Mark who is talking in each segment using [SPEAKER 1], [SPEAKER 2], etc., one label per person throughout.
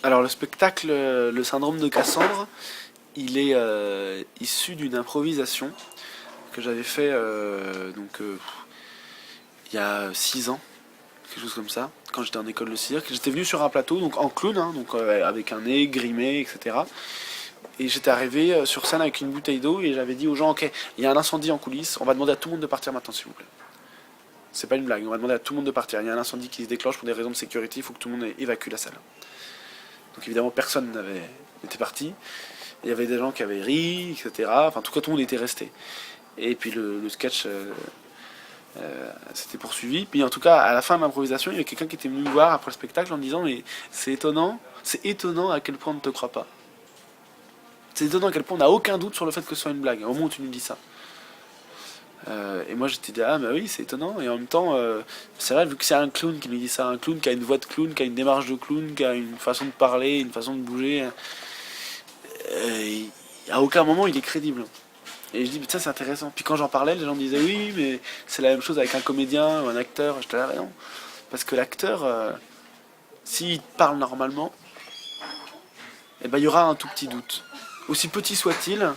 [SPEAKER 1] Alors le spectacle, le syndrome de Cassandre, il est issu d'une improvisation que j'avais fait il y a 6 ans, quelque chose comme ça, quand j'étais en école de cirque. J'étais venu sur un plateau, donc en clown, hein, avec un nez grimé, etc. Et j'étais arrivé sur scène avec une bouteille d'eau et j'avais dit aux gens, ok, il y a un incendie en coulisses, on va demander à tout le monde de partir maintenant s'il vous plaît. C'est pas une blague, on va demander à tout le monde de partir. Il y a un incendie qui se déclenche pour des raisons de sécurité, il faut que tout le monde évacue la salle. Donc évidemment personne n'était parti. Il y avait des gens qui avaient ri, etc. Enfin en tout cas tout le monde était resté. Et puis le sketch s'était poursuivi. Puis en tout cas à la fin de l'improvisation, il y avait quelqu'un qui était venu me voir après le spectacle en me disant mais c'est étonnant à quel point on ne te croit pas. C'est étonnant à quel point on n'a aucun doute sur le fait que ce soit une blague, au moment où tu nous dis ça. Et moi j'étais dit ah bah oui c'est étonnant et en même temps c'est vrai vu que c'est un clown qui nous dit ça, un clown qui a une voix de clown, qui a une démarche de clown, qui a une façon de parler, une façon de bouger, à aucun moment il est crédible. Et je dis putain c'est intéressant. Puis quand j'en parlais les gens me disaient oui mais c'est la même chose avec un comédien ou un acteur. J'étais là non parce que l'acteur s'il parle normalement eh ben il y aura un tout petit doute. Aussi petit soit-il,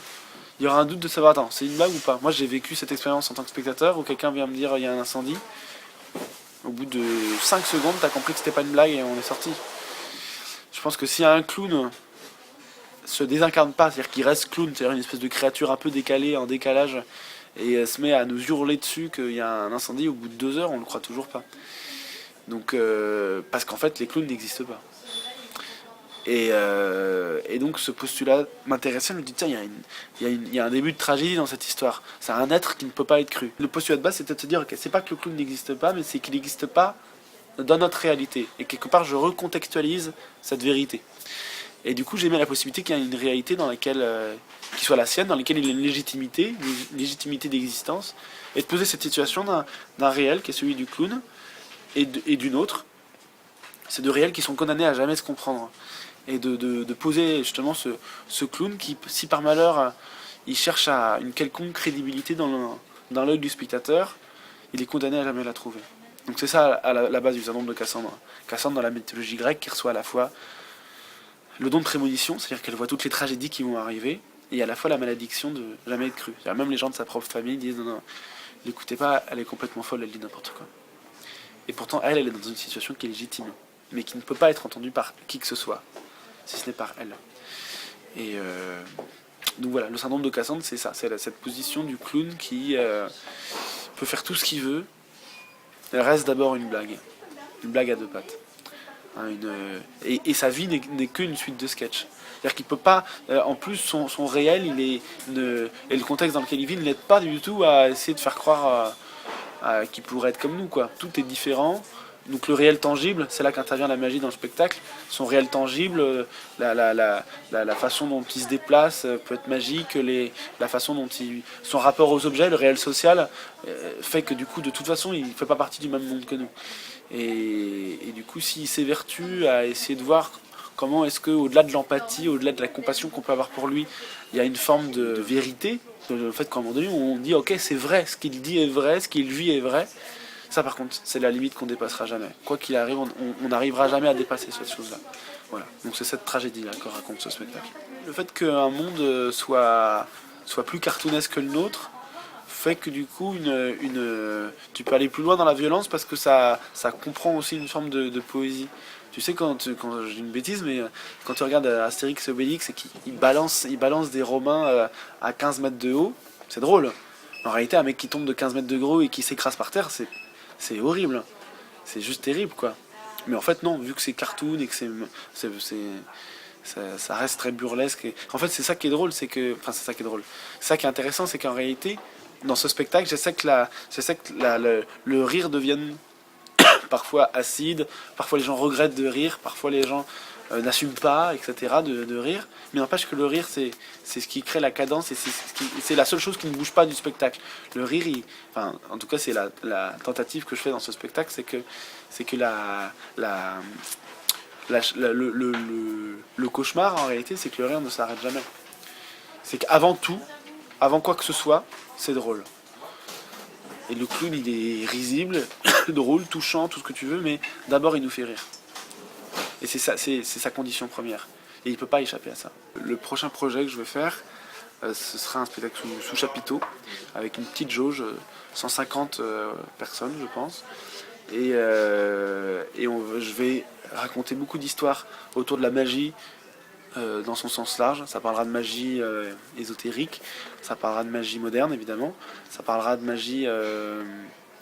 [SPEAKER 1] il y aura un doute de savoir, attends, c'est une blague ou pas. Moi j'ai vécu cette expérience en tant que spectateur où quelqu'un vient me dire il y a un incendie. Au bout de 5 secondes, t'as compris que c'était pas une blague et on est sorti. Je pense que si un clown se désincarne pas, c'est-à-dire qu'il reste clown, c'est-à-dire une espèce de créature un peu décalée, en décalage, et se met à nous hurler dessus qu'il y a un incendie, au bout de 2 heures, on le croit toujours pas. Donc, parce qu'en fait, les clowns n'existent pas. Et donc ce postulat m'intéressait, je me dis tiens, il y a un début de tragédie dans cette histoire. C'est un être qui ne peut pas être cru. Le postulat de base c'était de se dire ok, c'est pas que le clown n'existe pas, mais c'est qu'il n'existe pas dans notre réalité. Et quelque part je recontextualise cette vérité. Et du coup j'ai mis la possibilité qu'il y ait une réalité dans laquelle, qui soit la sienne, dans laquelle il y a une légitimité d'existence, et de poser cette situation d'un réel qui est celui du clown et d'une autre. Ces deux réels qui sont condamnés à jamais se comprendre et de poser justement ce clown qui, si par malheur il cherche à une quelconque crédibilité dans l'œil du spectateur, il est condamné à jamais la trouver. Donc c'est ça à la base du syndrome de Cassandre. Cassandre dans la mythologie grecque qui reçoit à la fois le don de prémonition, c'est-à-dire qu'elle voit toutes les tragédies qui vont arriver, et à la fois la malédiction de jamais être crue. Même les gens de sa propre famille disent non, non, l'écoutez pas, elle est complètement folle, elle dit n'importe quoi. Et pourtant elle est dans une situation qui est légitime, mais qui ne peut pas être entendue par qui que ce soit, si ce n'est par elle. Et donc voilà, le syndrome de Cassandre, c'est ça, c'est cette position du clown qui peut faire tout ce qu'il veut. Elle reste d'abord une blague à deux pattes. Hein, et sa vie n'est qu'une suite de sketchs. C'est-à-dire qu'il peut pas, en plus son réel, et le contexte dans lequel il vit ne l'aide pas du tout à essayer de faire croire qu'il pourrait être comme nous, quoi. Tout est différent. Donc le réel tangible, c'est là qu'intervient la magie dans le spectacle. Son réel tangible, la façon dont il se déplace peut être magique, la façon dont son rapport aux objets, le réel social, fait que du coup, de toute façon, il ne fait pas partie du même monde que nous. Et du coup, s'il s'évertue à essayer de voir comment est-ce qu'au-delà de l'empathie, au-delà de la compassion qu'on peut avoir pour lui, il y a une forme de vérité, le fait qu'à un moment donné, on dit ok, c'est vrai, ce qu'il dit est vrai, ce qu'il vit est vrai. Ça par contre, c'est la limite qu'on dépassera jamais. Quoi qu'il arrive, on n'arrivera jamais à dépasser cette chose-là. Voilà. Donc c'est cette tragédie-là que raconte ce spectacle. Le fait qu'un monde soit plus cartoonesque que le nôtre fait que du coup, tu peux aller plus loin dans la violence parce que ça comprend aussi une forme de poésie. Tu sais, quand j'ai une bêtise, mais quand tu regardes Astérix et Obélix et qu'ils balancent des Romains à 15 mètres de haut, c'est drôle. En réalité, un mec qui tombe de 15 mètres de gros et qui s'écrase par terre, c'est horrible. C'est juste terrible, quoi. Mais en fait, non, vu que c'est cartoon et que ça reste très burlesque. En fait, c'est ça qui est drôle, c'est ça qui est drôle. C'est ça qui est intéressant, c'est qu'en réalité, dans ce spectacle, j'essaie que le rire devienne parfois acide, parfois les gens regrettent de rire, parfois les gens n'assument pas, etc., de rire. Mais n'empêche que le rire, c'est ce qui crée la cadence et c'est la seule chose qui ne bouge pas du spectacle. Le rire, en tout cas, c'est la tentative que je fais dans ce spectacle, c'est que le cauchemar, en réalité, c'est que le rire ne s'arrête jamais. C'est qu'avant tout, avant quoi que ce soit, c'est drôle. Et le clown, il est risible, drôle, touchant, tout ce que tu veux, mais d'abord, il nous fait rire. Et c'est ça, c'est sa condition première. Et il ne peut pas échapper à ça. Le prochain projet que je vais faire, ce sera un spectacle sous chapiteau, avec une petite jauge, 150 personnes je pense. Et je vais raconter beaucoup d'histoires autour de la magie dans son sens large. Ça parlera de magie ésotérique, ça parlera de magie moderne évidemment, ça parlera de magie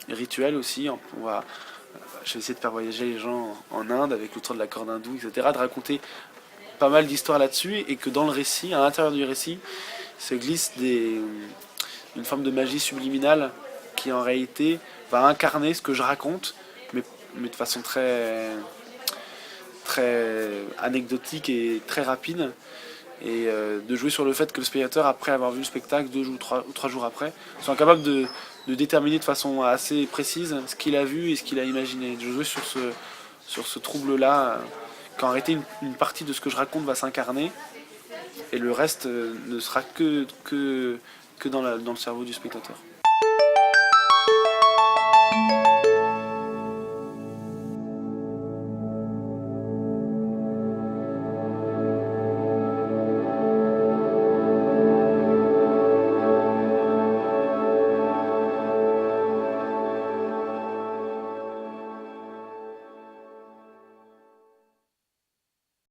[SPEAKER 1] rituelle aussi. Je vais essayer de faire voyager les gens en Inde avec autour de la corde hindoue, etc. De raconter pas mal d'histoires là-dessus et que dans le récit, à l'intérieur du récit, se glisse une forme de magie subliminale qui en réalité va incarner ce que je raconte, mais de façon très anecdotique et très rapide, et de jouer sur le fait que le spectateur, après avoir vu le spectacle 2 ou 3 jours après, soit capable de déterminer de façon assez précise ce qu'il a vu et ce qu'il a imaginé. De jouer sur ce trouble-là, qu'en réalité une partie de ce que je raconte va s'incarner, et le reste ne sera que dans le cerveau du spectateur.